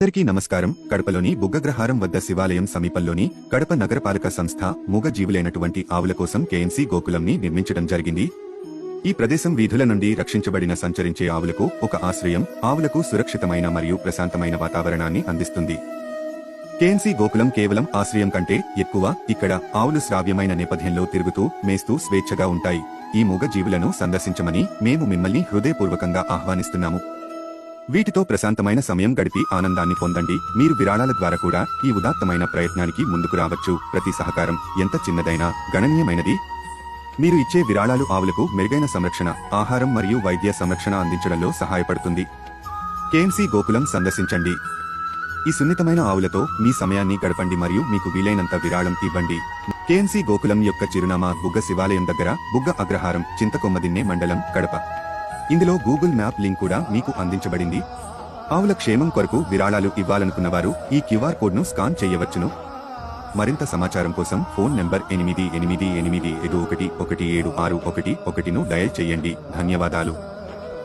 అందరికీ నమస్కారం. కడపలోని బుగ్గగ్రహారం వద్ద శివాలయం సమీపంలోని కడప నగరపాలక సంస్థ మూగ జీవులైనటువంటి ఆవుల కోసం కేఎంసీ గోకులంని నిర్మించడం జరిగింది. ఈ ప్రదేశం వీధుల నుండి రక్షించబడిన సంచరించే ఆవులకు ఒక ఆశ్రయం, ఆవులకు సురక్షితమైన మరియు ప్రశాంతమైన వాతావరణాన్ని అందిస్తుంది. కేఎంసీ గోకులం కేవలం ఆశ్రయం కంటే ఎక్కువ. ఇక్కడ ఆవులు శ్రావ్యమైన నేపథ్యంలో తిరుగుతూ మేస్తూ స్వేచ్ఛగా ఉంటాయి. ఈ మూగ జీవులను సందర్శించమని మేము మిమ్మల్ని హృదయపూర్వకంగా ఆహ్వానిస్తున్నాము. వీటితో ప్రశాంతమైన సమయం గడిపి ఆనందాన్ని పొందండి. మీరు విరాళాల ద్వారా కూడా ఈ ఉదాత్తమైన ప్రయత్నానికి ముందుకు రావచ్చు. ప్రతి సహకారం ఎంత చిన్నదైనా గణనీయమైనది. మీరు ఇచ్చే విరాళాలు ఆవులకు మెరుగైన సంరక్షణ, ఆహారం మరియు వైద్య సంరక్షణ అందించడంలో సహాయపడుతుంది. కేఎంసీ గోకులం సందర్శించండి. ఈ సున్నితమైన ఆవులతో మీ సమయాన్ని గడపండి మరియు మీకు వీలైనంత విరాళం ఇవ్వండి. కేఎంసీ గోకులం యొక్క చిరునామా బుగ్గ శివాలయం దగ్గర, బుగ్గ అగ్రహారం, చింతకొమ్మదిన్నె మండలం, కడప. ఇందులో గూగుల్ మ్యాప్ లింక్ కూడా మీకు అందించబడింది. ఆవుల క్షేమం కొరకు విరాళాలు ఇవ్వాలనుకున్నవారు ఈ క్యూఆర్ కోడ్ను స్కాన్ చేయవచ్చును. మరింత సమాచారం కోసం ఫోన్ నంబర్ 8888511761ను డయల్ చేయండి. ధన్యవాదాలు.